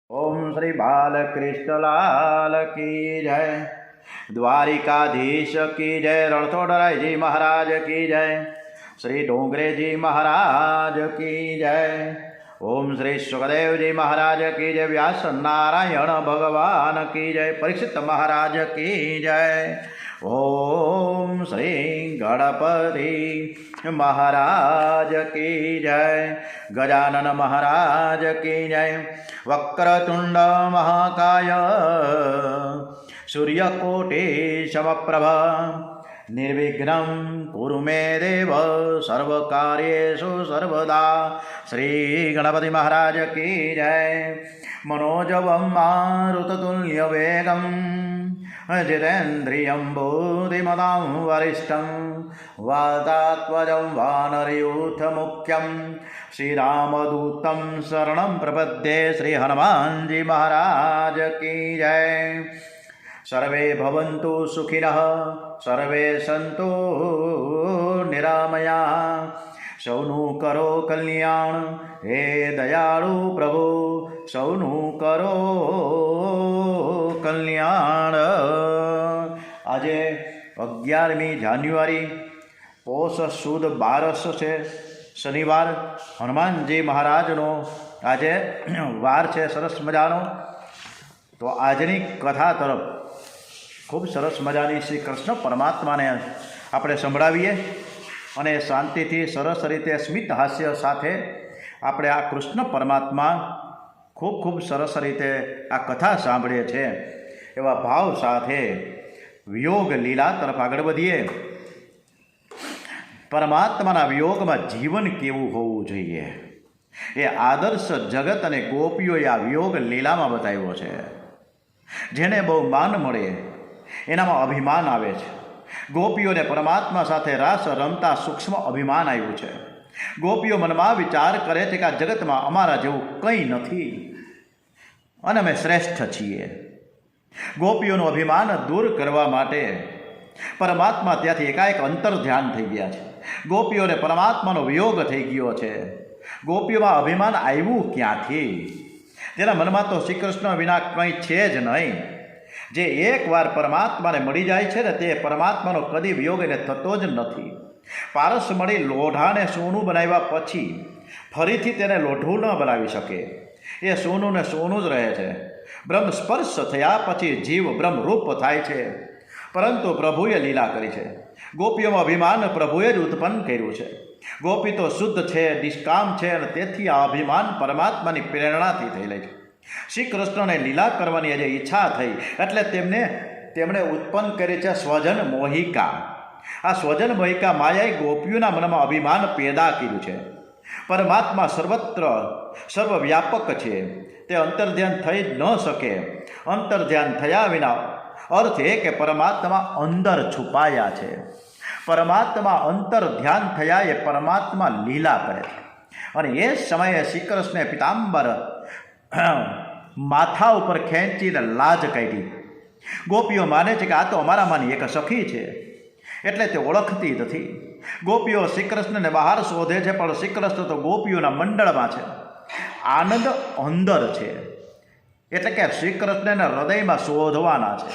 ओम श्री बालकृष्णलाल की जय। द्वारिकाधीश की जय। रणछोड़राय जी महाराज की जय। श्री डोंगरे जी महाराज की जय। ओम श्री सुखदेव जी महाराज की जय। व्यास नारायण भगवान की जय। परीक्षित महाराज की जय। ओम श्री गणपति महाराज की जय। गजानन महाराज की जय। वक्रतुंड महाकाय सूर्यकोटि समप्रभ निर्विघ्नं कुरु मे देव सर्वकार्येषु सर्वदा। श्री गणपति महाराज की जय। मनोजवं मारुततुल्यवेगं जितेन्द्रियं बुद्धिमतां वरिष्ठं वातात्मजं वानरयूथमुख्यं श्रीरामदूतं शरणं प्रपद्ये। श्री हनुमान जी महाराज की जय। सर्वे भवन्तु सुखिनः सर्वे सन्तु निरामया सौनु करो कल्याण हे दयाळु प्रभु सौनु करो कल्याण। આજે 11મી જાન્યુઆરી પોષ સુદ 12 છે, શનિવાર. હનુમાનજી મહારાજનો આજે વાર છે સરસ મજાનો. તો આજની કથા તરફ ખૂબ સરસ મજાની શ્રી કૃષ્ણ પરમાત્માને આપણે સંભળાવીએ અને શાંતિથી સરસ રીતે સ્મિત હાસ્ય સાથે આપણે આ કૃષ્ણ પરમાત્મા ખૂબ ખૂબ સરસ રીતે આ કથા સાંભળીએ છીએ એવા ભાવ સાથે વિયોગ લીલા તરફ આગળ વધીએ. પરમાત્માના વિયોગમાં જીવન કેવું હોવું જોઈએ એ આદર્શ જગત અને ગોપીઓએ આ વિયોગ લીલામાં બતાવ્યો છે. જેને બહુ માન મળે એનામાં અભિમાન આવે છે. ગોપીઓને પરમાત્મા સાથે રાસ રમતા સૂક્ષ્મ અભિમાન આવ્યું છે. ગોપીઓ મનમાં વિચાર કરે છે કે આ જગતમાં અમારા જેવું કંઈ નથી અને અમે શ્રેષ્ઠ છીએ. ગોપીઓનું અભિમાન દૂર કરવા માટે પરમાત્મા ત્યાંથી એકાએક અંતર ધ્યાન થઈ ગયા છે. ગોપીઓને પરમાત્માનો વિયોગ થઈ ગયો છે. ગોપીઓમાં અભિમાન આવ્યું ક્યાંથી? જેના મનમાં તો શ્રી કૃષ્ણ વિના કંઈ છે જ નહીં. જે એકવાર પરમાત્માને મળી જાય છે ને તે પરમાત્માનો કદી વિયોગ એને થતો જ નથી. પારસ મળી લોઢાને સોનું બનાવ્યા પછી ફરીથી તેને લોઢું ન બનાવી શકે. એ સોનું ને સોનું જ રહે છે. બ્રહ્મ સ્પર્શ થયા પછી જીવ બ્રહ્મરૂપ થાય છે. પરંતુ પ્રભુએ લીલા કરી છે. ગોપીઓમાં અભિમાન પ્રભુએ જ ઉત્પન્ન કર્યું છે. ગોપી તો શુદ્ધ છે, નિષ્કામ છે અને તેથી આ અભિમાન પરમાત્માની પ્રેરણાથી થયેલી છે. શ્રી કૃષ્ણને લીલા કરવાની આજે ઈચ્છા થઈ એટલે તેમણે ઉત્પન્ન કરી છે સ્વજન મોહિકા. આ સ્વજન મોહિકા માયાએ ગોપીઓના મનમાં અભિમાન પેદા કર્યું છે. પરમાત્મા સર્વત્ર સર્વવ્યાપક છે. તે અંતર્ધ્યાન થઈ જ ન શકે. અંતર્ધ્યાન થયા વિના અર્થ એ કે પરમાત્મા અંદર છુપાયા છે. પરમાત્મા અંતર ધ્યાન થયા એ પરમાત્મા લીલા કરે છે. અને એ સમયે શ્રી કૃષ્ણે પિતાંબર માથા ઉપર ખેંચીને લાજ કાઢી. ગોપીઓ માને છે કે આ તો અમારામાંની એક સખી છે એટલે તે ઓળખતી નથી. ગોપીઓ શ્રી કૃષ્ણને બહાર શોધે છે પણ શ્રી કૃષ્ણ તો ગોપીઓના મંડળમાં છે. આનંદ અંદર છે એટલે કે શ્રી કૃષ્ણના હૃદયમાં શોધવાના છે.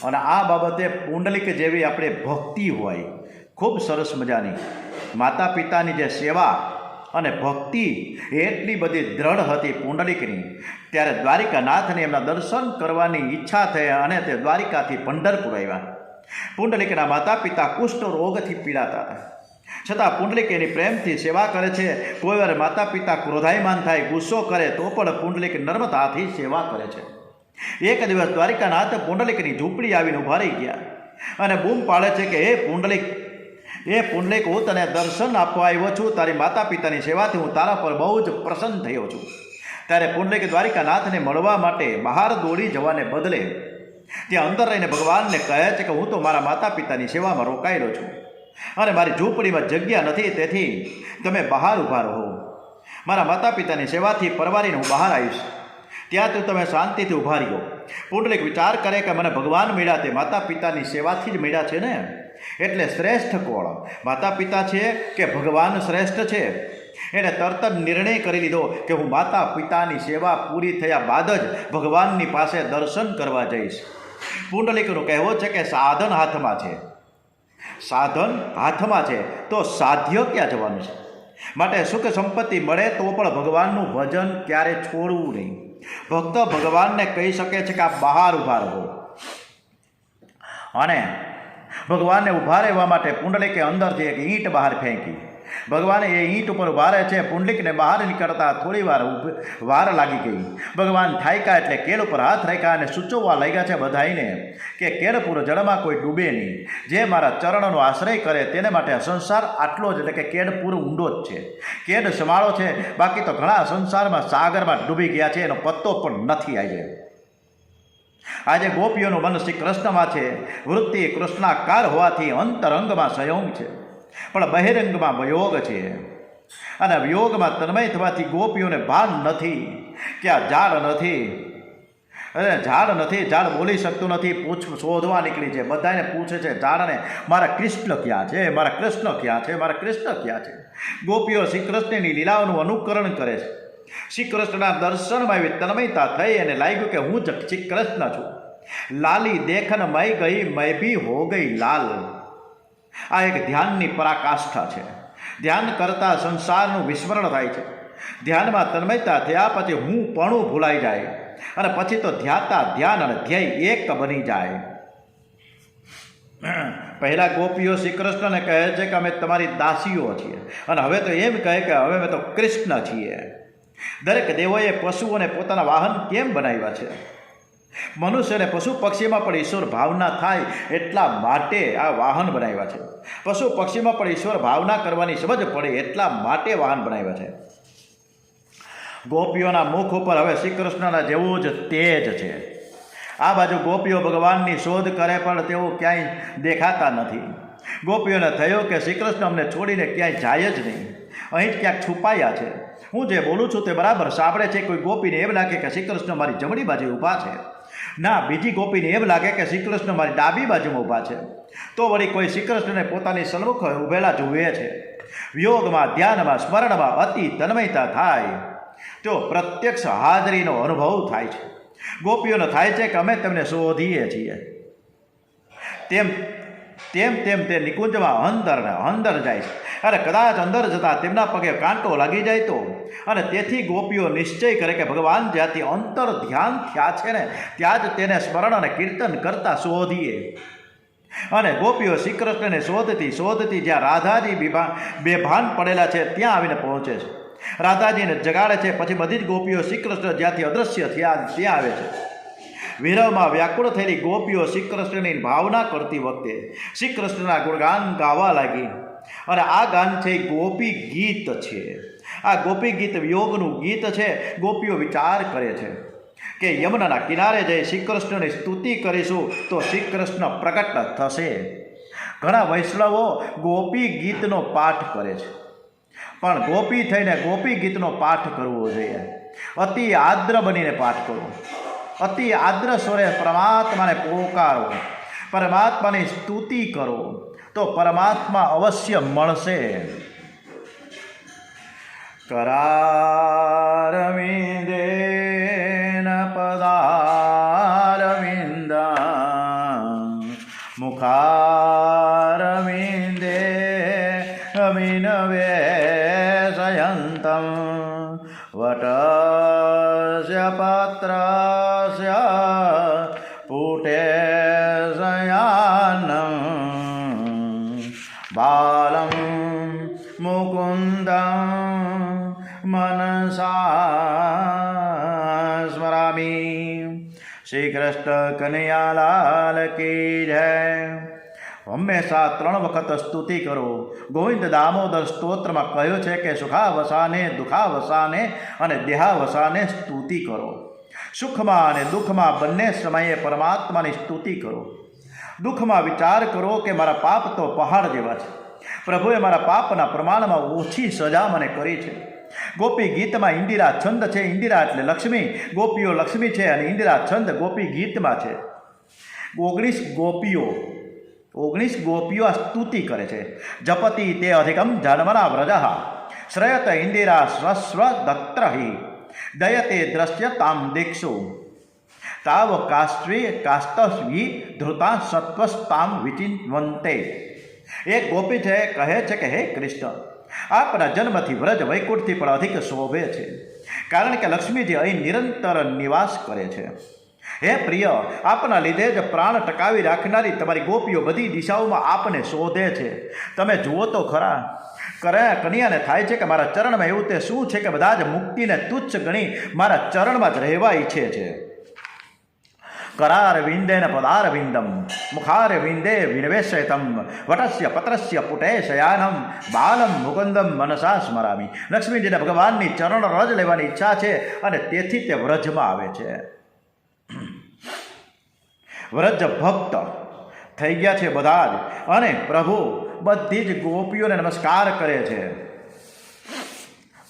અને આ બાબતે પુંડલિક જેવી આપણે ભક્તિ હોય ખૂબ સરસ મજાની. માતા પિતાની જે સેવા અને ભક્તિ એટલી બધી દ્રઢ હતી પુંડલિકની. ત્યારે દ્વારિકાનાથને એમના દર્શન કરવાની ઈચ્છા થઈ અને તે દ્વારિકાથી પંઢરપુર આવ્યા. પુંડલિકના માતા પિતા કુષ્ઠ રોગથી પીડાતા હતા છતાં પુંડલિક એની પ્રેમથી સેવા કરે છે. કોઈ વાર માતા પિતા ક્રોધાયમાન થાય, ગુસ્સો કરે તો પણ પુંડલિક નર્મદાથી સેવા કરે છે. એક દિવસ દ્વારિકાનાથ પુંડલિકની ઝૂંપડી આવીને ઉભા રહી ગયા અને બૂમ પાડે છે કે હે પુંડલિક હું તને દર્શન આપવા આવ્યો છું. તારી માતા પિતાની સેવાથી હું તારા પર બહુ જ પ્રસન્ન થયો છું. ત્યારે પુંડલિક દ્વારિકાનાથને મળવા માટે બહાર દોડી જવાને બદલે ત્યાં અંદર રહીને ભગવાનને કહે છે કે હું તો મારા માતા પિતાની સેવામાં રોકાયેલો છું અને મારી ઝૂંપડીમાં જગ્યા નથી, તેથી તમે બહાર ઊભા રહો. મારા માતા પિતાની સેવાથી પરવારીને હું બહાર આવીશ, ત્યાં તો તમે શાંતિથી ઊભા રહ્યો. પુંડલિક વિચાર કરે કે મને ભગવાન મળ્યા તે માતા પિતાની સેવાથી જ મળ્યા છે ને, એટલે શ્રેષ્ઠ કોણ માતા પિતા છે કે ભગવાન શ્રેષ્ઠ છે? એણે તરત જ નિર્ણય કરી લીધો કે હું માતા પિતાની સેવા પૂરી થયા બાદ જ ભગવાનની પાસે દર્શન કરવા જઈશ. પુંડલિકનું કહેવું છે કે સાધન હાથમાં છે, સાધન હાથમાં છે તો સાધ્ય ક્યાં જવાનું છે. માટે સુખ સંપત્તિ મળે તો પણ ભગવાનનું ભજન ક્યારે છોડવું નહીં. ભક્ત ભગવાનને કહી શકે છે કે આ બહાર ઊભા રહો, અને ભગવાનને ઊભા રહેવા માટે પુંડલિકે અંદરથી એક ઈંટ બહાર ફેંકી. ભગવાન એ ઈંટ ઉપર ઊભા રહે છે. પુંડલિકને બહાર નીકળતા થોડી વાર લાગી ગઈ. ભગવાન થાક્યા એટલે કેળ ઉપર હાથ રાખ્યા અને સૂચવવા લાગ્યા છે બધાઈને કે કેળપુર જળમાં કોઈ ડૂબે નહીં. જે મારા ચરણનો આશ્રય કરે તેને માટે સંસાર આટલો જ, એટલે કે કેળપુર ઊંડો જ છે, કેળ સમાળો છે. બાકી તો ઘણા સંસારમાં સાગરમાં ડૂબી ગયા છે, એનો પત્તો પણ નથી આજે. આજે ગોપીઓનું મન શ્રી કૃષ્ણમાં છે. વૃત્તિ કૃષ્ણાકાર હોવાથી અંતરંગમાં સંયોગ છે, પણ બહિરંગમાં વિયોગ છે. અને વિયોગમાં તન્મય થવાથી ગોપીઓને ભાન નથી કે આ ઝાડ નથી, અરે ઝાડ નથી, ઝાડ બોલી શકતું નથી, શોધવા નીકળી છે. બધાને પૂછે છે ઝાડને, મારા કૃષ્ણ ક્યાં છે, મારા કૃષ્ણ ક્યાં છે, મારા કૃષ્ણ ક્યાં છે. ગોપીઓ શ્રી કૃષ્ણની લીલાઓનું અનુકરણ કરે છે. શ્રી કૃષ્ણના દર્શનમાં એવી તન્મયતા થઈ અને લાગ્યું કે હું જ શ્રી કૃષ્ણ છું. લાલી દેખન મય ગઈ મય ભી હો ગઈ લાલ. આ એક ધ્યાનની પરાકાષ્ઠા છે. ધ્યાન કરતાં સંસારનું વિસ્મરણ થાય છે. ધ્યાનમાં તન્મયતા થયા પછી હું પણ ભૂલાઈ જાય, અને પછી તો ધ્યાતા ધ્યાન અને ધ્યેય એક બની જાય. પહેલાં ગોપીઓ શ્રી કૃષ્ણને કહે છે કે અમે તમારી દાસીઓ છીએ, અને હવે તો એમ કહે કે હવે અમે તો કૃષ્ણ છીએ. દરેક દેવોએ પશુઓને પોતાના વાહન કેમ બનાવ્યા છે? મનુષ્ય અને પશુ પક્ષીમાં પણ ઈશ્વર ભાવના થાય એટલા માટે આ વાહન બનાવ્યા છે. પશુ પક્ષીમાં પણ ઈશ્વર ભાવના કરવાની સમજ પડે એટલા માટે વાહન બનાવ્યા છે. ગોપીઓના મુખ ઉપર હવે શ્રી કૃષ્ણના જેવું જ તેજ છે. આ બાજુ ગોપીઓ ભગવાનની શોધ કરે પણ તેઓ ક્યાંય દેખાતા નથી. ગોપીઓને થયું કે શ્રી કૃષ્ણ અમને છોડીને ક્યાંય જાય જ નહીં, અહીં જ ક્યાંક છુપાયા છે. હું જે બોલું છું તે બરાબર સાંભળે છે. કોઈ ગોપીને એમ લાગે કે શ્રી કૃષ્ણ મારી જમણી બાજુ ઊભા છે, ના બીજી ગોપીને એમ લાગે કે શ્રી કૃષ્ણ મારી ડાબી બાજુમાં ઊભા છે. તો વળી કોઈ શ્રી કૃષ્ણને પોતાની સન્મુખ ઊભેલા જુએ છે. વિયોગમાં, ધ્યાનમાં, સ્મરણમાં અતિ તન્મયતા થાય તો પ્રત્યક્ષ હાજરીનો અનુભવ થાય છે. ગોપીઓને થાય છે કે અમે તેમને શોધીએ છીએ. તેમ તે નિકુંજમાં અંદર જાય છે. અને કદાચ અંદર જતાં તેમના પગે કાંટો લાગી જાય તો, અને તેથી ગોપીઓ નિશ્ચય કરે કે ભગવાન જ્યાંથી અંતર ધ્યાન થયા છે ને ત્યાં જ તેને સ્મરણ અને કીર્તન કરતા શોધીએ. અને ગોપીઓ શ્રી કૃષ્ણને શોધતી જ્યાં રાધાજી બેભાન પડેલા છે ત્યાં આવીને પહોંચે છે. રાધાજીને જગાડે છે. પછી બધી જ ગોપીઓ શ્રી કૃષ્ણ જ્યાંથી અદૃશ્ય થયા ત્યાં આવે છે. વિરહમાં વ્યાકુળ થયેલી ગોપીઓ શ્રી કૃષ્ણની ભાવના કરતી વખતે શ્રી કૃષ્ણના ગુણગાન ગાવા લાગી. અને આ ગાન છે ગોપી ગીત છે. આ ગોપી ગીત વિયોગનું ગીત છે. ગોપીઓ વિચાર કરે છે કે યમુનાના કિનારે જઈ શ્રી કૃષ્ણની સ્તુતિ કરીશું તો શ્રી કૃષ્ણ પ્રગટ થશે. ઘણા વૈષ્ણવો ગોપી ગીતનો પાઠ કરે છે, પણ ગોપી થઈને ગોપી ગીતનો પાઠ કરવો જોઈએ. અતિ આદ્ર બનીને પાઠ કરો. અતિ આદ્ર સ્વરે પરમાત્માને પોકારો, પરમાત્માની સ્તુતિ કરો તો પરમાત્મા અવશ્ય મળશે. કરારવિંદેન પદારવિંદા મુખારવિંદે અવિનવેશયંતમ વટસ્ય પત્રસ્ય પુટે બાલમ મુકુંદમ મનસા સ્મરામી. શ્રી કૃષ્ણ કનૈયાલાલ કી જય. હંમેશા 3 વખત સ્તુતિ કરો. ગોવિંદ દામોદર સ્તોત્રમાં કહ્યું છે કે સુખાવસાને, દુઃખાવસાને અને દેહાવસાને સ્તુતિ કરો. સુખમાં અને દુઃખમાં બંને સમયે પરમાત્માની સ્તુતિ કરો. દુઃખમાં વિચાર કરો કે મારા પાપ તો પહાડ જેવા છે, પ્રભુએ મારા પાપના પ્રમાણમાં ઓછી સજા મને કરી છે. ગોપી ગીતમાં ઇન્દિરા છંદ છે. ઇન્દિરા એટલે લક્ષ્મી, ગોપીઓ લક્ષ્મી છે, અને ઇન્દિરા છંદ ગોપી ગીતમાં છે. 19 ગોપીઓ આ સ્તુતિ કરે છે. જપતિ તે અધિકમ જન્મના વ્રજઃ શ્રયત ઇન્દિરા સ્વસ્વ દત્રહિ દયતે દ્રશ્યતામ દીક્ષુ તાવ કાસ્તસ્વી ધૃતા સત્વસ્તામ વિચિંવંતે. એક ગોપી છે કહે છે કે હે કૃષ્ણ, આપના જન્મથી વ્રજ વૈકુંઠથી પણ અધિક શોભે છે, કારણ કે લક્ષ્મીજી અહીં નિરંતર નિવાસ કરે છે. હે પ્રિય, આપના લીધે જ પ્રાણ ટકાવી રાખનારી તમારી ગોપીઓ બધી દિશાઓમાં આપને શોધે છે. તમે જુઓ તો ખરા, કન્યાને થાય છે કે મારા ચરણમાં એવું તે શું છે કે બધા જ મુક્તિને તુચ્છ ગણી મારા ચરણમાં જ રહેવા ઈચ્છે છે. કરાર વિંદેન પદાર વિંદમ મુખાર વિંદે વિનવેશયતમ વટસ્ય પત્રસ્ય પુટે શયાનમ બાલમ મુકુંદમ મનસા સ્મરામી. લક્ષ્મીજીને ભગવાનની ચરણ રજ લેવાની ઈચ્છા છે અને તેથી તે વ્રજમાં આવે છે. વ્રજ ભક્ત થઈ ગયા છે બધા જ, અને પ્રભુ બધી જ ગોપીઓને નમસ્કાર કરે છે.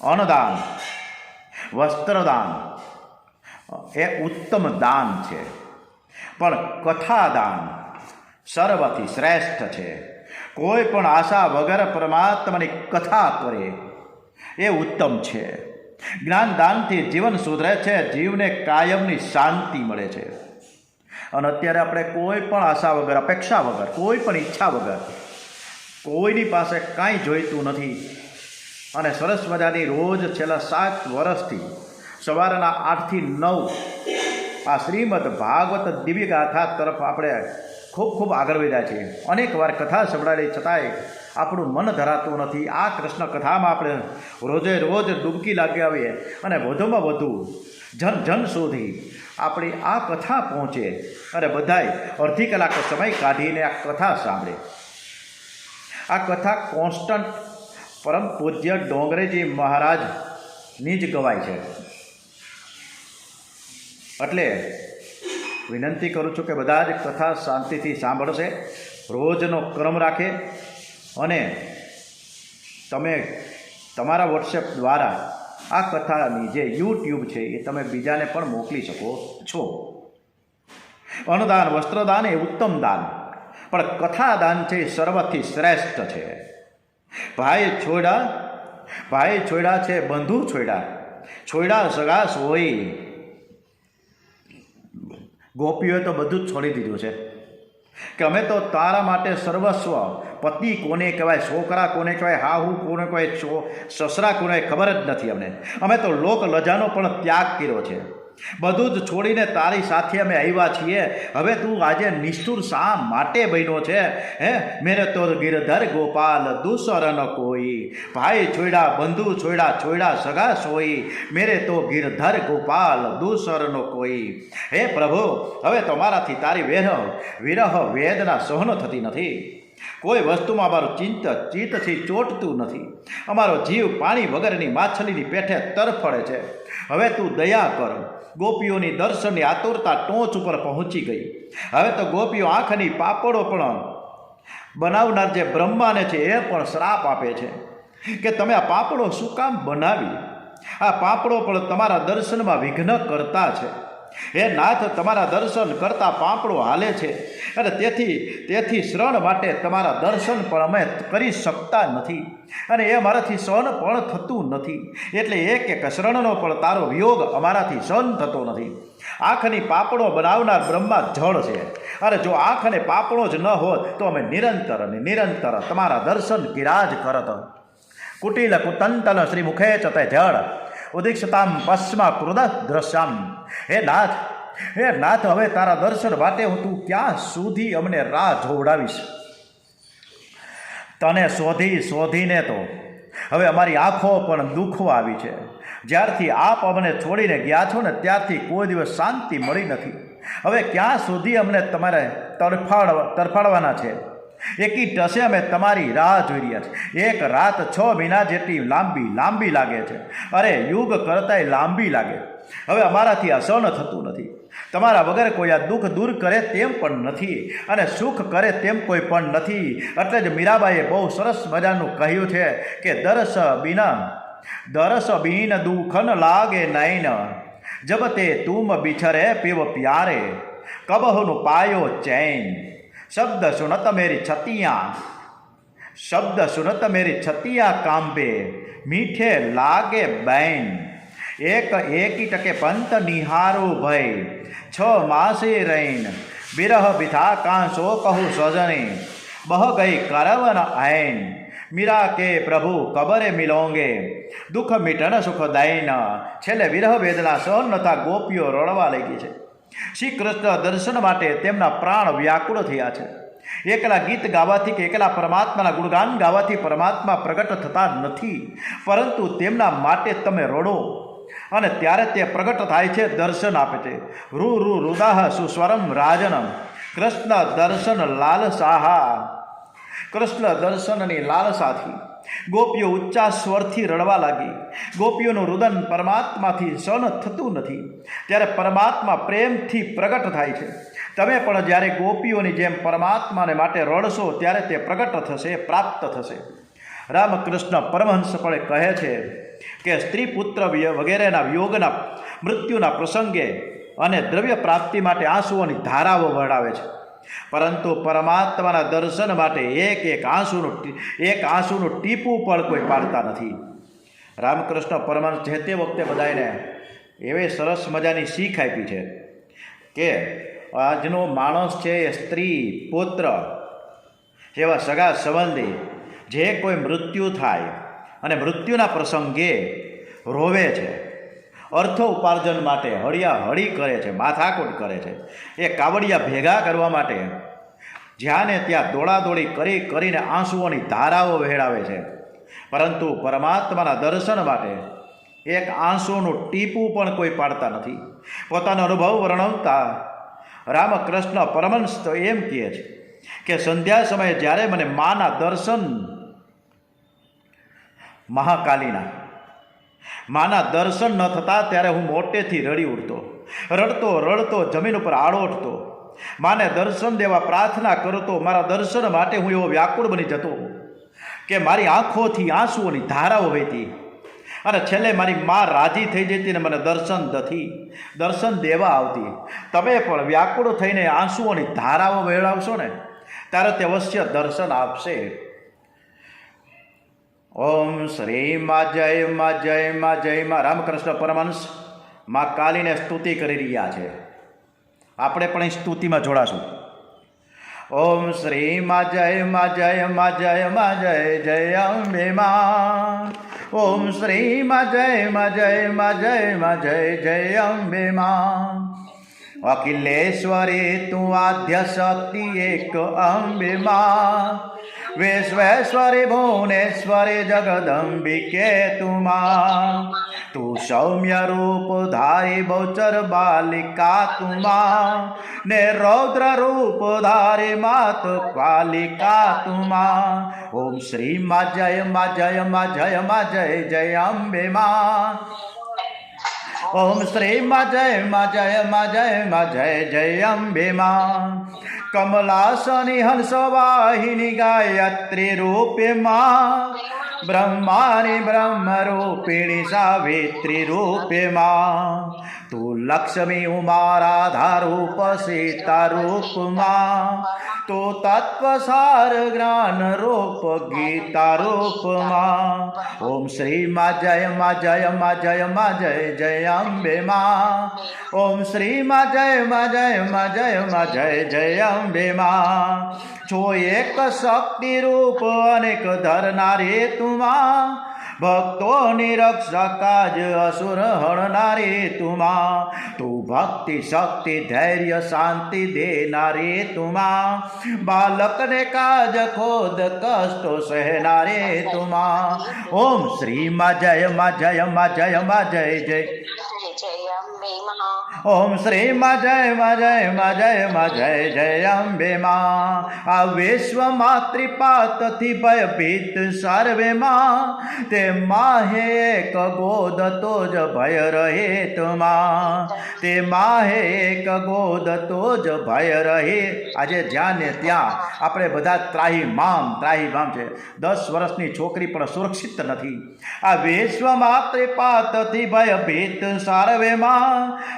અન્નદાન, વસ્ત્રદાન એ ઉત્તમ દાન છે, પણ કથાદાન સર્વથી શ્રેષ્ઠ છે. કોઈ પણ આશા વગર પરમાત્માની કથા કરે એ ઉત્તમ છે. જ્ઞાનદાનથી જીવન સુધરે છે, જીવને કાયમની શાંતિ મળે છે. અને અત્યારે આપણે કોઈ પણ આશા વગર, અપેક્ષા વગર, કોઈ પણ ઈચ્છા વગર, કોઈની પાસે કાંઈ જોઈતું નથી, અને સરસ મજાની રોજ છેલ્લા 7 વર્ષથી સવારના 8 થી 9 આ શ્રીમદ ભાગવત દિવ્ય ગાથા તરફ આપણે ખૂબ ખૂબ આગળ વધ્યા છીએ. અનેક વાર કથા સંભળાવી છતાંય આપણું મન ધરાતું નથી. આ કૃષ્ણ કથામાં આપણે રોજે રોજ ડૂબકી લાગી આવીએ અને વધુમાં વધુ જન સુધી આપણી આ કથા પહોંચે અને બધાય અડધી કલાક સમય કાઢીને આ કથા સાંભળે. આ કથા કોન્સ્ટન્ટ પરમ પૂજ્ય ડોંગરેજી મહારાજની જ ગવાય છે. એટલે વિનંતી કરું છું કે બધા જ કથા શાંતિથી સાંભળશે, રોજનો ક્રમ રાખે, અને તમે તમારા વોટ્સએપ દ્વારા આ કથાની જે યુટ્યુબ છે એ તમે બીજાને પણ મોકલી શકો છો. અન્નદાન, વસ્ત્રદાન એ ઉત્તમ દાન, પણ કથાદાન છે એ સર્વથી શ્રેષ્ઠ છે. ભાઈ છોડ્યા છે, બંધુ છોડ્યા સગા સોઈ. ગોપીઓએ તો બધું જ છોડી દીધું છે કે અમે તો તારા માટે સર્વસ્વ, પતિ કોને કહેવાય, છોકરા કોને કહેવાય, હાહુ કોને કહેવાય, સસરા કોને ખબર જ નથી અમને. અમે તો લોક લજાનો પણ ત્યાગ કર્યો છે. બધું જ છોડીને તારી સાથે અમે આવ્યા છીએ. હવે તું આજે નિષ્ઠુર શા માટે બન્યો છે? હે મેરે તો ગિરધર ગોપાલ દૂસર ન કોઈ. ભાઈ છોડ્યા, બંધુ છોડ્યા સગા સોઈ. મેરે તો ગિરધર ગોપાલ દૂસર ન કોઈ. હે પ્રભુ, હવે તમારાથી તારી વિરહ વેદના સહન થતી નથી. કોઈ વસ્તુમાં અમારું ચિત્તથી ચોંટતું નથી. અમારો જીવ પાણી વગરની માછલીની પેઠે તરફડે છે. હવે તું દયા કર. ગોપીઓની દર્શનની આતુરતા ટોચ ઉપર પહોંચી ગઈ. હવે તો ગોપીઓ આંખની પાપડો પણ બનાવનાર જે બ્રહ્માને છે એ પણ શ્રાપ આપે છે કે તમે આ પાપડો શું કામ બનાવી? આ પાપડો પણ તમારા દર્શનમાં વિઘ્ન કરતા છે. હે નાથ, તમારા દર્શન કરતા પાપડો હાલે છે, અને તેથી શરણ માટે તમારા દર્શન પણ અમે કરી શકતા નથી, અને એ અમારાથી સહન પણ થતું નથી. એટલે એક શરણનો પણ તારો વિયોગ અમારાથી સહન થતો નથી. આંખની પાપડો બનાવનાર બ્રહ્મા જળ છે, અને જો આંખ અને પાપડો જ ન હોત તો અમે નિરંતર તમારા દર્શન કિરાજ કરત. કુટિલ કુતંતલ શ્રી મુખે ચતે જળ ઉદીક્ષતામ પશ્મા કૃદ દ્રશ્યામ. હે નાથ, હવે તારા દર્શન માટે હું તું ક્યાં સુધી અમને રાહ જોવડાવીશ? તને શોધીને તો હવે અમારી આંખો પણ દુખવા આવી છે. જ્યારથી આપ અમને છોડીને ગયા છો ને ત્યારથી કોઈ દિવસ શાંતિ મળી નથી. હવે ક્યાં સુધી અમને તમારે તરફાડવાના છે? એકી ટસે અમે તમારી રાહ જોઈ રહ્યા છીએ. એક રાત 6 મહિના જેટલી લાંબી લાગે છે. અરે યુગ કરતાંય લાંબી લાગે. હવે અમારાથી આ સહન થતું નથી. તમારા વગર કોઈ આ દુઃખ દૂર કરે તેમ પણ નથી, અને સુખ કરે તેમ કોઈ પણ નથી. એટલે જ મીરાબાઈએ બહુ સરસ મજાનું કહ્યું છે કે દરસ બીન દુઃખ ન લાગે નૈન, જબ તે તુમ બિછરે પીવ પ્યારે, કબહુનું પાયો ચૈન. શબ્દ સુનત મેરી છતિયા કાંબે, મીઠે લાગે બહેન, એક એકી ટકે પંત નિહારું ભય, છ માસે રૈન બિરહ બિથા કાંસો કહું સજને, બહ ગઈ કરવન આયન, મીરા કે પ્રભુ કબરે મિલોંગે, દુઃખ મીટન સુખ દૈન. છેલ્લે વિરહ વેદના સહન નતા ગોપીઓ રડવા લાગી છે. શ્રી કૃષ્ણ દર્શન માટે તેમના પ્રાણ વ્યાકુળ થયા છે. એકલા ગીત ગાવાથી કે એકલા પરમાત્માના ગુણગાન ગાવાથી પરમાત્મા પ્રગટ થતા નથી, પરંતુ તેમના માટે તમે રડો અને ત્યારે તે પ્રગટ થાય છે, દર્શન આપે છે. રૂ રૂ રુદાહ સુસ્વરમ રાજનમ, કૃષ્ણ દર્શન લાલસાહા. કૃષ્ણ દર્શનની લાલસાથી ગોપીઓ ઊંચા સ્વરથી રડવા લાગી. ગોપીઓનું રુદન પરમાત્માથી સહન થતું નથી, ત્યારે પરમાત્મા પ્રેમથી પ્રગટ થાય છે. તમે પણ જ્યારે ગોપીઓની જેમ પરમાત્માને માટે રડશો ત્યારે તે પ્રગટ થશે, પ્રાપ્ત થશે. રામકૃષ્ણ પરમહંસ પણ કહે છે કે સ્ત્રી પુત્ર વગેરેના વિયોગના મૃત્યુના પ્રસંગે અને દ્રવ્ય પ્રાપ્તિ માટે આંસુઓની ધારાઓ વહાવે છે, પરંતુ પરમાત્માના દર્શન માટે એક આંસુનું ટીપું પણ કોઈ પાડતા નથી. રામકૃષ્ણ પરમહંસ જે તે વખતે બધાને એવી સરસ મજાની શીખ આપી છે કે આજનો માણસ છે એ સ્ત્રી પુત્ર જેવા સગા સંબંધી જે કોઈ મૃત્યુ થાય અને મૃત્યુના પ્રસંગે રોવે છે, અર્થ ઉપાર્જન માટે હળિયાહળી કરે છે, માથાકૂટ કરે છે, એ કાવડિયા ભેગા કરવા માટે જ્યાં ને ત્યાં દોડાદોડી કરીને આંસુઓની ધારાઓ વહેડાવે છે, પરંતુ પરમાત્માના દર્શન માટે એક આંસુનું ટીપું પણ કોઈ પાડતા નથી. પોતાનો અનુભવ વર્ણવતા રામકૃષ્ણ પરમહંસ તો એમ કહે છે કે સંધ્યા સમયે જ્યારે મને માના દર્શન, માના દર્શન ન થતા ત્યારે હું મોટેથી રડી ઉઠતો, રડતો જમીન ઉપર આળોટતો, માને દર્શન દેવા પ્રાર્થના કરતો. મારા દર્શન માટે હું એવો વ્યાકુળ બની જતો કે મારી આંખોથી આંસુઓની ધારાઓ વહેતી અને છેલ્લે મારી મા રાજી થઈ જતી ને મને દર્શન દેવા આવતી. તમે પણ વ્યાકુળ થઈને આંસુઓની ધારાઓ વહેડાવશો ને ત્યારે તે અવશ્ય દર્શન આપશે. ઓમ શ્રી મા જય મા જય મા જય મા. રામકૃષ્ણ પરમહંસ મા કાલીને સ્તુતિ કરી રહ્યા છે, આપણે પણ એ સ્તુતિમાં જોડાશું. ઓમ શ્રી મા જય મા જય મા જય મા જય જય અંબે મા. ઓમ શ્રી મા જય મા જય મા જય મા જય જય અંબે મા. અખિલેશ્વરી તું આદ્ય શક્તિ એક અંબે મા. વિશ્વેશ્વરી ભુવનેશ્વરી જગદંબિકે તુમા. તું સૌમ્ય રૂપ ધારી બહુચર બાલિકા તુમા, ને રૌદ્ર રૂપ ધારી માત કાલિકા તુમા. ઓમ શ્રી મા જય મા જય મા જય મા જય જય અંબે મા. ઓમ શ્રી મા જય મા જય મા જય મા જય જય અંબે મા. કમલાસની હંસવાહિની ગાયત્રી રૂપે મા. બ્રહ્માની બ્રહ્મ રૂપિણી સાવિત્રી રૂપે મા. તું લક્ષ્મી ઉમા રાધા રૂપ સીતા રૂપમાં. તું તત્વસાર જ્ઞાન રૂપ ગીતા રૂપમાં. ઓમ શ્રી મા જય મા જય મા જય મા જય જય અંબે મા. ઓમ શ્રી મા જય મા જય મા જય મા જય જય અંબે મા. છો એક શક્તિ રૂપ અનેક ધરનારી તુમા. ભક્તોની રક્ષકાજ અસુર હણનારી તુમા. તું ભક્તિ શક્તિ ધૈર્ય શાંતિ દેનારી તુમા. બાલકને કાજ ખોદ કષ્ટો સહેનારી તુમા. ઓમ શ્રી મા જય મા જય મા જય મા જય જય. ઓમ શ્રી મા જય મા જય મા જય મા જય જય અંબે મા. આ વિશ્વમાં ત્રિપાતથી ભયભીત સર્વે માં. તે માહે એક ગોદ તો જ ભય રહે તુમા. તે માહે એક ગોદ તો જ ભય રહે. આજે જ્યાં ને ત્યાં આપણે બધા ત્રાહીમામ છે. 10 વર્ષની છોકરી પણ સુરક્ષિત નથી. આ વિશ્વમાં ત્રિપાતથી ભયભીત સર્વે માં.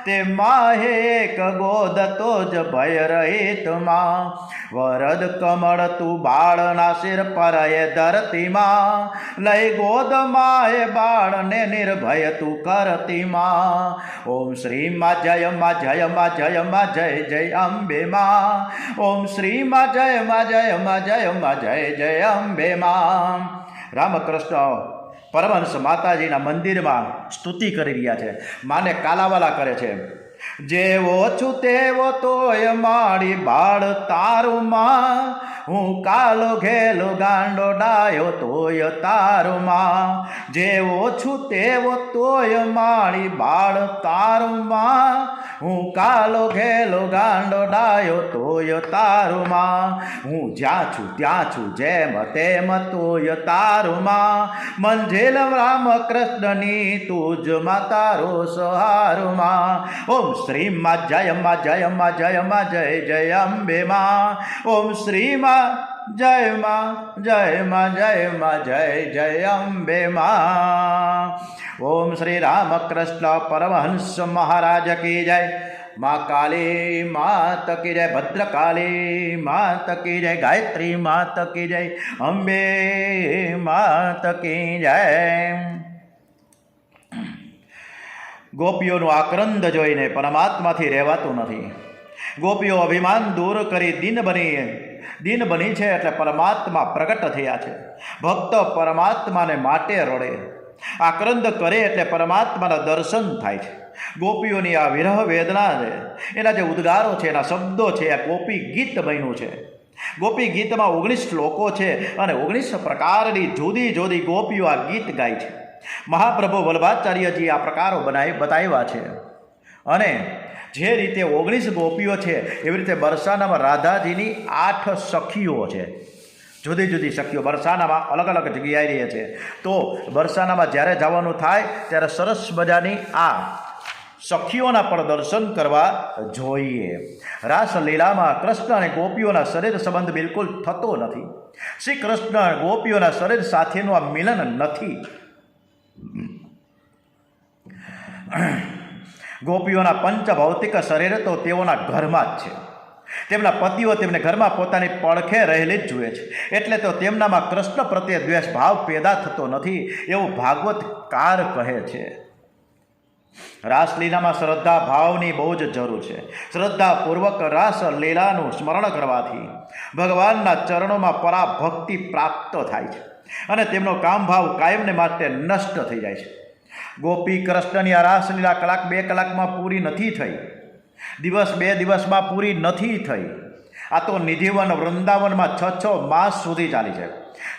તે માહે એક ગોદ તો જ ભય રહિત માં વરદ કમળ તું બાળના શિર પર એ ધરતીમાં લઈ ગોદ માહે બાળને નિર્ભય તું કરતી માં ઓમ શ્રી માં જય માં જય માં જય માં જય જય અંબે માં ઓમ શ્રી માં જય માં જય માં જય માં જય જય અંબે માં રામકૃષ્ણ પરમહંસ માતાજીના મંદિરમાં સ્તુતિ કરી રહ્યા છે, માને કાલાવાલા કરે છે. જેવો છું તેવો તોય મારી બાળ તારું માં હું કાલો ઘેલો ગાંડો ડાયો તોય તારું માં જેવો છું તેવો તોય મારી બાળ તારું માં હું કાલો ઘેલો ગાંડો ડાયો તોય તારું માં હું જ્યાં છું ત્યાં છું જેમ તેમ તોય તારું માં મંજિલ રામકૃષ્ણની તુજ માં તારો સહારું માં ઓમ શ્રી માં જય માં જય માં જય માં જય જય અંબે માં ઓમ શ્રી માં જય માં જય માં જય માં જય જય અંબે માં ઓમ શ્રી રામકૃષ્ણ પરમહંસ મહારાજ કી જય. माँ काली मात की जय, भद्रकाली मात की जय, गायत्री मात की जय, अंबे मात की जय. ગોપીઓનું આક્રંદ જોઈને પરમાત્માથી રહેવાતું નથી. ગોપીઓ અભિમાન દૂર કરી દીન બની છે એટલે પરમાત્મા પ્રગટ થયા છે. ભક્ત પરમાત્માને માટે રડે, આક્રંદ કરે એટલે પરમાત્માના દર્શન થાય છે. ગોપીઓની આ વિરહ વેદના છે, એના જે ઉદ્ગારો છે, એના શબ્દો છે, આ ગોપી ગીત બન્યું છે. ગોપી ગીતમાં 19 શ્લોકો છે અને 19 પ્રકારની જુદી જુદી ગોપીઓ આ ગીત ગાય છે. મહાપ્રભુ વલ્લભાચાર્યજી આ પ્રકારો બતાવ્યા છે. અને જે રીતે 19 ગોપીઓ છે એવી રીતે બરસાનામાં રાધાજીની 8 સખીઓ છે. જુદી જુદી સખીઓ બરસાનામાં અલગ અલગ જગ્યાએ રહે છે. તો બરસાનામાં જ્યારે જવાનું થાય ત્યારે સરસ મજાની આ સખીઓના પણ દર્શન કરવા જોઈએ. રાસલીલામાં કૃષ્ણ અને ગોપીઓના શરીર સંબંધ બિલકુલ થતો નથી. શ્રી કૃષ્ણ ગોપીઓના શરીર સાથેનું આ મિલન નથી. ગોપીઓના પંચભૌતિક શરીર તો તેઓના ઘરમાં જ છે. તેમના પતિઓ તેમને ઘરમાં પોતાની પડખે રહેલી જ જુએ છે. એટલે તો તેમનામાં કૃષ્ણ પ્રત્યે દ્વેષ ભાવ પેદા થતો નથી એવું ભાગવતકાર કહે છે. રાસલીલામાં શ્રદ્ધા ભાવની બહુ જ જરૂર છે. શ્રદ્ધાપૂર્વક રાસલીલાનું સ્મરણ કરવાથી ભગવાનના ચરણોમાં પરાભક્તિ પ્રાપ્ત થાય છે અને તેમનો કામભાવ કાયમને માટે નષ્ટ થઈ જાય છે. ગોપી કૃષ્ણની આ રાસલીલા કલાક 2 કલાકમાં પૂરી નથી થઈ, દિવસ 2 દિવસમાં પૂરી નથી થઈ. આ તો નિધિવન વૃંદાવનમાં 6 માસ સુધી ચાલી છે.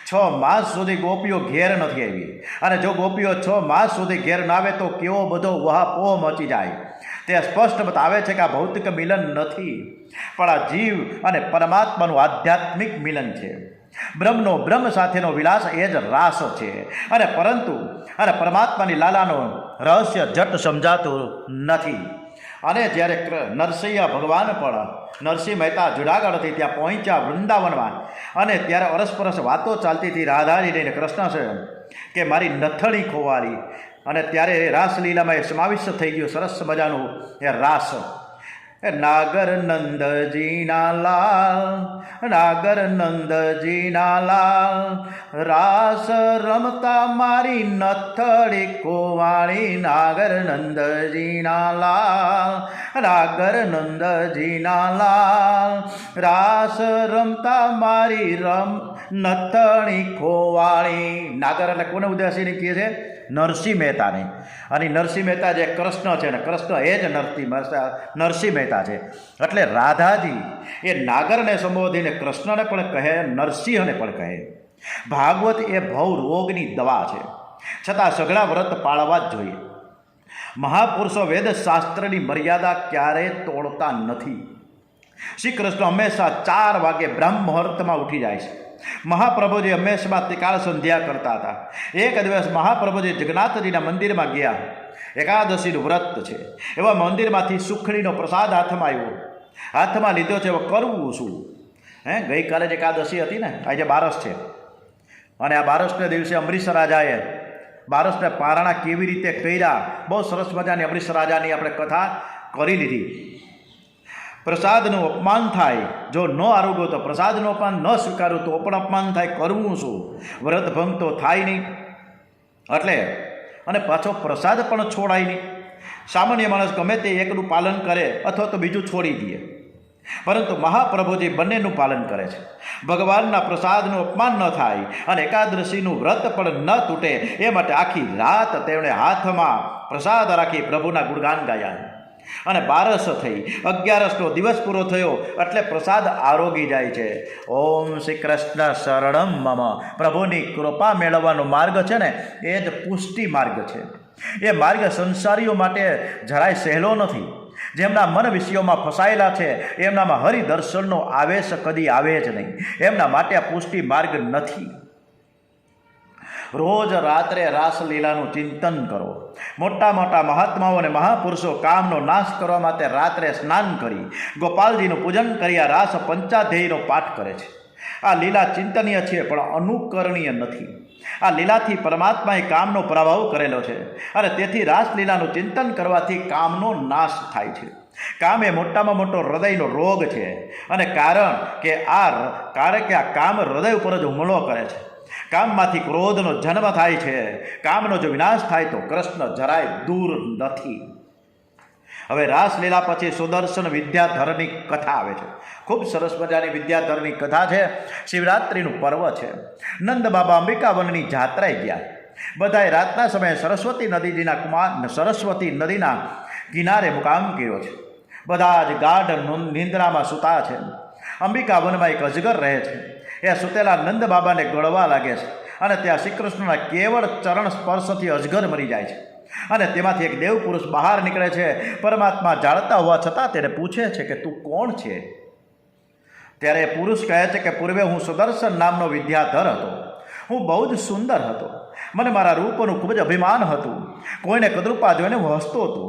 6 માસ સુધી ગોપીઓ ઘેર નથી આવી. અને જો ગોપીઓ 6 માસ સુધી ઘેર ના આવે તો કેવો બધો વહાપોહ મચી જાય. તે સ્પષ્ટ બતાવે છે કે આ ભૌતિક મિલન નથી, પણ આ જીવ અને પરમાત્માનું આધ્યાત્મિક મિલન છે. બ્રહ્મનો બ્રહ્મ સાથેનો વિલાસ એ જ રાસ છે. અને પરમાત્માની લાલાનો રહસ્ય જટ સમજાતું નથી. અને જ્યારે નરસિંહ ભગવાન પણ નરસિંહ મહેતા જુનાગઢથી ત્યાં પહોંચ્યા વૃંદાવનમાં, અને ત્યારે અરસપરસ વાતો ચાલતી હતી રાધાજીને કૃષ્ણ છે કે મારી નથણી ખોવાલી. અને ત્યારે રાસલીલામાં એ સમાવિષ્ટ થઈ ગયું સરસ મજાનું એ રાસ. નાગર નંદજીના લાલ, નાગર નંદજીના લાલ, રાસ રમતા મારી નથડી ખોવાળી. નાગર નંદજીના લાલ, નાગર નંદજીના લાલ, રાસ રમતા મારી નથણી ખોવાળી. નાગર એટલે કોને ઉદાસીને કહે છે? નરસિંહ મહેતાને. અને નરસિંહ મહેતા જે કૃષ્ણ છે ને, કૃષ્ણ એ જ નરસિંહ મહેતા છે. એટલે રાધાજી એ નાગરને સંબોધીને કૃષ્ણને પણ કહે, નરસિંહને પણ કહે. ભાગવત એ ભવ રોગની દવા છે, છતાં સઘળા વ્રત પાળવા જ જોઈએ. મહાપુરુષો વેદશાસ્ત્રની મર્યાદા ક્યારેય તોડતા નથી. શ્રી કૃષ્ણ હંમેશા 4 વાગે બ્રહ્મ મુહૂર્તમાં ઉઠી જાય છે. મહાપ્રભુજી હંમેશા ત્રિકાળ સંધ્યા કરતા હતા. એક દિવસ મહાપ્રભુજી જગન્નાથજીના મંદિરમાં ગયા. એકાદશીનું વ્રત છે. એવા મંદિરમાંથી સુખડીનો પ્રસાદ હાથમાં લીધો છે. કરવું શું? ગઈકાલે જ એકાદશી હતી ને, આજે બારસ છે. અને આ બારસના દિવસે અમરીશ રાજાએ બારસને પારણા કેવી રીતે કર્યા, બહુ સરસ મજાની અમરીશ રાજાની આપણે કથા કરી લીધી. પ્રસાદનું અપમાન થાય, જો ન આરોગ્યો તો પ્રસાદનું અપમાન ન સ્વીકાર્યું તો પણ અપમાન થાય, કરવું શું? વ્રત ભંગ તો થાય નહીં, એટલે અને પાછો પ્રસાદ પણ છોડાય નહીં. સામાન્ય માણસ ગમે તે એકનું પાલન કરે અથવા તો બીજું છોડી દે, પરંતુ મહાપ્રભુજી બંનેનું પાલન કરે છે. ભગવાનના પ્રસાદનું અપમાન ન થાય અને એકાદશીનું વ્રત પણ ન તૂટે એ માટે આખી રાત તેમણે હાથમાં પ્રસાદ રાખી પ્રભુના ગુણગાન ગાયા. અને 12 થઈ, 11નો દિવસ પૂરો થયો એટલે પ્રસાદ આરોગી જાય છે. ઓમ શ્રી કૃષ્ણ શરણમ મમ. પ્રભુની કૃપા મેળવવાનો માર્ગ છે ને એ જ પુષ્ટિ માર્ગ છે. એ માર્ગ સંસારીઓ માટે જરાય સહેલો નથી. જેમના મન વિષયોમાં ફસાયેલા છે એમનામાં હરિદર્શનનો આવેશ કદી આવે જ નહીં. એમના માટે આ પુષ્ટિ માર્ગ નથી. રોજ રાત્રે રાસલીલાનું ચિંતન કરો. મોટા મોટા મહાત્માઓ અને મહાપુરુષો કામનો નાશ કરવા માટે રાત્રે સ્નાન કરી ગોપાલજીનું પૂજન કરી આ રાસ પંચાધ્યાયીનો પાઠ કરે છે. આ લીલા ચિંતનીય છે પણ અનુકરણીય નથી. આ લીલાથી પરમાત્માએ કામનો પ્રભાવ કરેલો છે અને તેથી રાસલીલાનું ચિંતન કરવાથી કામનો નાશ થાય છે. કામ એ મોટામાં મોટો હૃદયનો રોગ છે અને કારણ કે આ કામ હૃદય ઉપર જ હુમલો કરે છે. કામમાંથી ક્રોધનો જન્મ થાય છે. કામનો જો વિનાશ થાય તો કૃષ્ણ જરાય દૂર નથી. હવે રાસલીલા પછી સુદર્શન વિદ્યાધરની કથા આવે છે. ખૂબ સરસ મજાની વિદ્યાધરની કથા છે. શિવરાત્રિનું પર્વ છે. નંદ બાબા અંબિકાવનની જાત્રાએ ગયા. બધાએ રાતના સમયે સરસ્વતી નદીના કિનારે મુકામ કર્યો છે. બધા જ ગાઢ નિંદ્રામાં સૂતા છે. અંબિકાવનમાં એક અજગર રહે છે. એ સુતેલા નંદ બાબાને ગળવા લાગે છે અને ત્યાં શ્રીકૃષ્ણના કેવળ ચરણ સ્પર્શથી અજગર મરી જાય છે. અને તેમાંથી એક દેવ પુરુષ બહાર નીકળે છે. પરમાત્મા જાણતા હોવા છતાં તેને પૂછે છે કે તું કોણ છે? ત્યારે એ પુરુષ કહે છે કે પૂર્વે હું સુદર્શન નામનો વિદ્યાધર હતો. હું બહુ જ સુંદર હતો. મને મારા રૂપનું ખૂબ જ અભિમાન હતું. કોઈને કદરૂપા જોઈને હું હસતો હતો.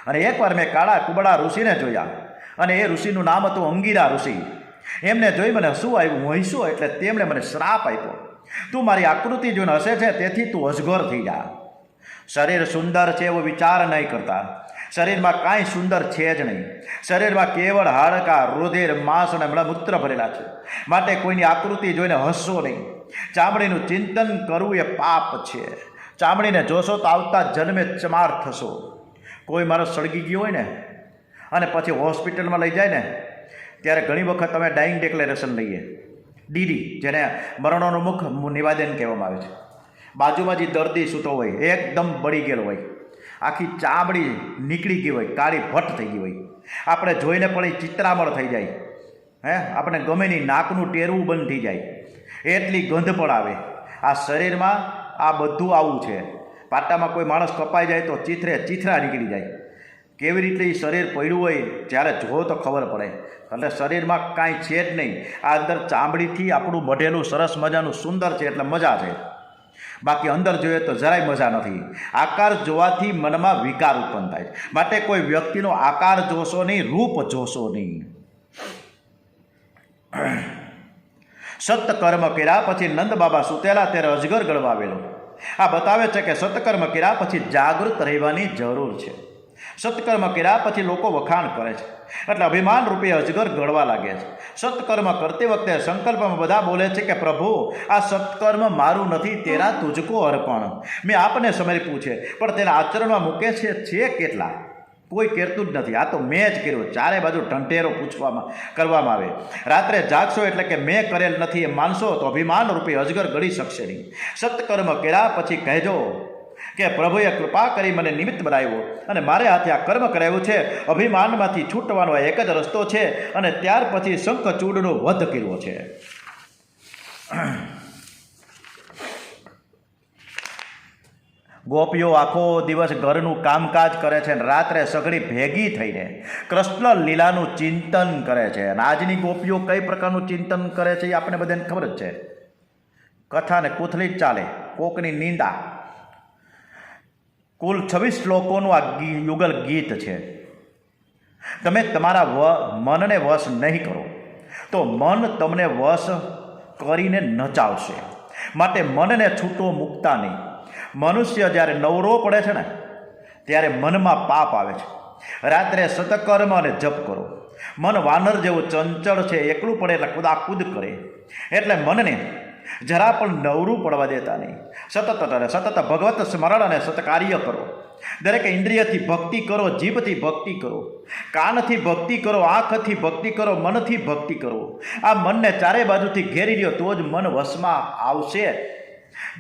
અને એકવાર મેં કાળા કુબડા ઋષિને જોયા અને એ ઋષિનું નામ હતું અંગીરા ઋષિ. એમને જોઈ મને હસવું આવ્યું. હું હસ્યો એટલે તેમણે મને શ્રાપ આપ્યો. તું મારી આકૃતિ જોઈને હસે છે તેથી તું અજગર થઈ જા. શરીર સુંદર છે એવો વિચાર નહીં કરતા. શરીરમાં કાંઈ સુંદર છે જ નહીં. શરીરમાં કેવળ હાડકાં, રુધિર, માંસ અને મળમૂત્ર ભરેલા છે. માટે કોઈની આકૃતિ જોઈને હસશો નહીં. ચામડીનું ચિંતન કરવું એ પાપ છે. ચામડીને જોશો તો આવતા જન્મે ચમાર થશો. કોઈ માણસ સળગી ગયો હોય ને અને પછી હોસ્પિટલમાં લઈ જાય ને ત્યારે ઘણી વખત અમે ડાઇંગ ડિક્લેરેશન લઈએ, ડીડી, જેને મરણોનું મુખ નિવેદન કહેવામાં આવે છે. બાજુમાં જે દર્દી સૂતો હોય એકદમ બળી ગયેલો હોય, આખી ચામડી નીકળી ગઈ હોય, કાળી ભટ્ટ થઈ ગઈ હોય, આપણે જોઈને પણ એ ચિત્રામણ થઈ જાય. આપણે ગમે નહીં, નાકનું ટેરવું બંધ થઈ જાય, એટલી ગંધ પણ આવે. આ શરીરમાં આ બધું આવું છે. પાટામાં કોઈ માણસ કપાઈ જાય તો ચીથરા નીકળી જાય. કેવી રીતે એ શરીર પડ્યું હોય જ્યારે જુઓ તો ખબર પડે. એટલે શરીરમાં કાંઈ છે જ નહીં. આ અંદર ચામડીથી આપણું મઢેલું સરસ મજાનું સુંદર છે એટલે મજા છે. બાકી અંદર જોઈએ તો જરાય મજા નથી. આકાર જોવાથી મનમાં વિકાર ઉત્પન્ન થાય. માટે કોઈ વ્યક્તિનો આકાર જોશો નહીં, રૂપ જોશો નહીં. સત્કર્મ કર્યા પછી નંદ બાબા સૂતેલા ત્યારે અજગર ગળવા આવેલો. આ બતાવે છે કે સત્કર્મ કર્યા પછી જાગૃત રહેવાની જરૂર છે. સત્કર્મ કર્યા પછી લોકો વખાણ કરે છે એટલે અભિમાન રૂપે અજગર ગળવા લાગે છે. સત્કર્મ કરતી વખતે સંકલ્પમાં બધા બોલે છે કે પ્રભુ આ સત્કર્મ મારું નથી, તેરા તુજકો અર્પણ. મેં આપને સમર્પ્યું છે, પણ તેના આચરણમાં મૂકે છે કેટલા? કોઈ કહેતું જ નથી. આ તો મેં જ કર્યું. ચારે બાજુ ઢંઢેરો કરવામાં આવે. રાત્રે જાગશો એટલે કે મેં કરેલ નથી એ માનશો તો અભિમાન રૂપે અજગર ગળી શકશે નહીં. સત્કર્મ કર્યા પછી કહેજો કે પ્રભુએ કૃપા કરી મને નિમિત્ત બનાવ્યો અને મારે હાથે આ કર્મ કરાવ્યું છે. અભિમાનમાંથી છૂટવાનો એક જ રસ્તો છે અને ત્યાર પછી શંખચૂડનો વધ કર્યો છે. ગોપીઓ આખો દિવસ ઘરનું કામકાજ કરે છે અને રાત્રે સઘળી ભેગી થઈને કૃષ્ણ લીલાનું ચિંતન કરે છે. અને આજની ગોપીઓ કઈ પ્રકારનું ચિંતન કરે છે એ આપણે બધાને ખબર જ છે. કથાને કૂથલી જ ચાલે, કોકની નિંદા. કુલ 26 શ્લોકોનું આ યુગલ ગીત છે. તમે તમારા મનને વશ નહીં કરો તો મન તમને વશ કરીને નચાવશે. માટે મનને છૂટો મૂકતા નહીં. મનુષ્ય જ્યારે નવરો પડે છે ને ત્યારે મનમાં પાપ આવે છે. રાત્રે સતકર્મ અને જપ કરો. મન વાનર જેવું ચંચળ છે, એકલું પડે એટલે કુદાકૂદ કરે, એટલે મનને જરા પણ નવરું પડવા દેતા નહીં. સતત ભગવત સ્મરણ અને સત્કાર્ય કરો. દરેક ઇન્દ્રિયથી ભક્તિ કરો, જીભથી ભક્તિ કરો, કાનથી ભક્તિ કરો, આંખથી ભક્તિ કરો, મનથી ભક્તિ કરો. આ મનને ચારે બાજુથી ઘેરી લ્યો તો જ મન વશમાં આવશે.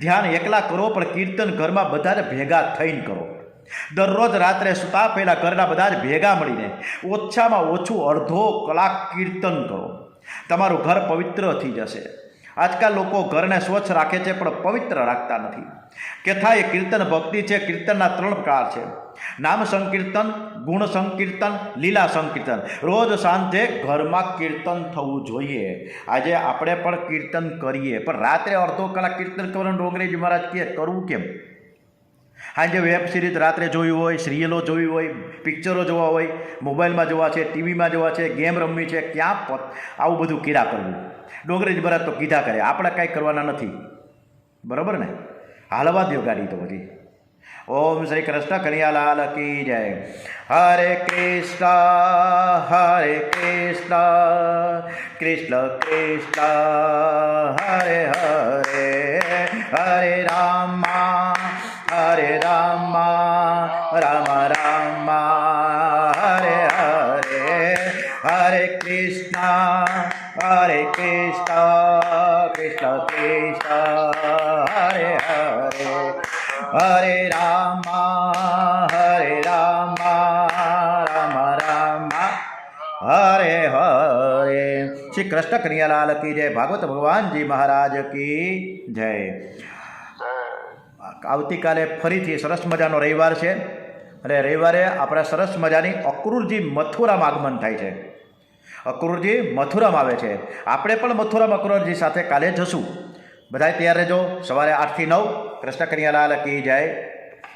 ધ્યાન એકલા કરો, પણ કીર્તન ઘરમાં બધા જ ભેગા થઈને કરો. દરરોજ રાત્રે સૂતા પહેલાં ઘરના બધા જ ભેગા મળીને ઓછામાં ઓછું અડધો કલાક કીર્તન કરો. તમારું ઘર પવિત્ર થઈ જશે. આજકાલ લોકો ઘરને સ્વચ્છ રાખે છે પણ પવિત્ર રાખતા નથી. કથા એ કીર્તન ભક્તિ છે. કીર્તનના 3 પ્રકાર છે: નામ સંકીર્તન, ગુણ સંકીર્તન, લીલા સંકીર્તન. રોજ સાંજે ઘરમાં કીર્તન થવું જોઈએ. આજે આપણે પણ કીર્તન કરીએ, પણ રાત્રે અડધો કલાક કીર્તન કરવાનું ડોંગરેજી મહારાજ કહે કરવું કેમ? આજે વેબ સિરીઝ રાત્રે જોવી હોય, સિરિયલો જોવી હોય, પિક્ચરો જોવા હોય, મોબાઈલમાં જોવા છે, ટીવીમાં જોવા છે, ગેમ રમવી છે, ક્યાં આવું બધું કીધા કરવું? ડોંગરેજ મહારાજ તો કીધા કરે, આપણે કાંઈ કરવાના નથી. બરાબર ને? હાલવા દો ગાડી તો પછી. ઓમ શ્રી કૃષ્ણ કનૈયાલાલ કી જય. હરે કૃષ્ણ કૃષ્ણ કૃષ્ણ હરે હરે, હરે રામ રામ રામ હરે હરે, હરે કૃષ્ણ કૃષ્ણ કૃષ્ણ હરે હરે, હરે રામ રામ રામ હરે હરે. શ્રી કૃષ્ણ કનૈયાલાલ કી જય. ભાગવત ભગવાનજી મહારાજ કી જય. આવતીકાલે ફરીથી સરસ મજાનો રવિવાર છે અને રવિવારે આપણે સરસ મજાની અક્રૂરજી મથુરામાં આગમન થાય છે. અક્રૂરજી મથુરામાં આવે છે. આપણે પણ મથુરામાં અક્રૂરજી સાથે કાલે જશું. બધાય તૈયાર રહેજો. સવારે 8 થી 9. કૃષ્ણ કનૈયાલાલ કી જય.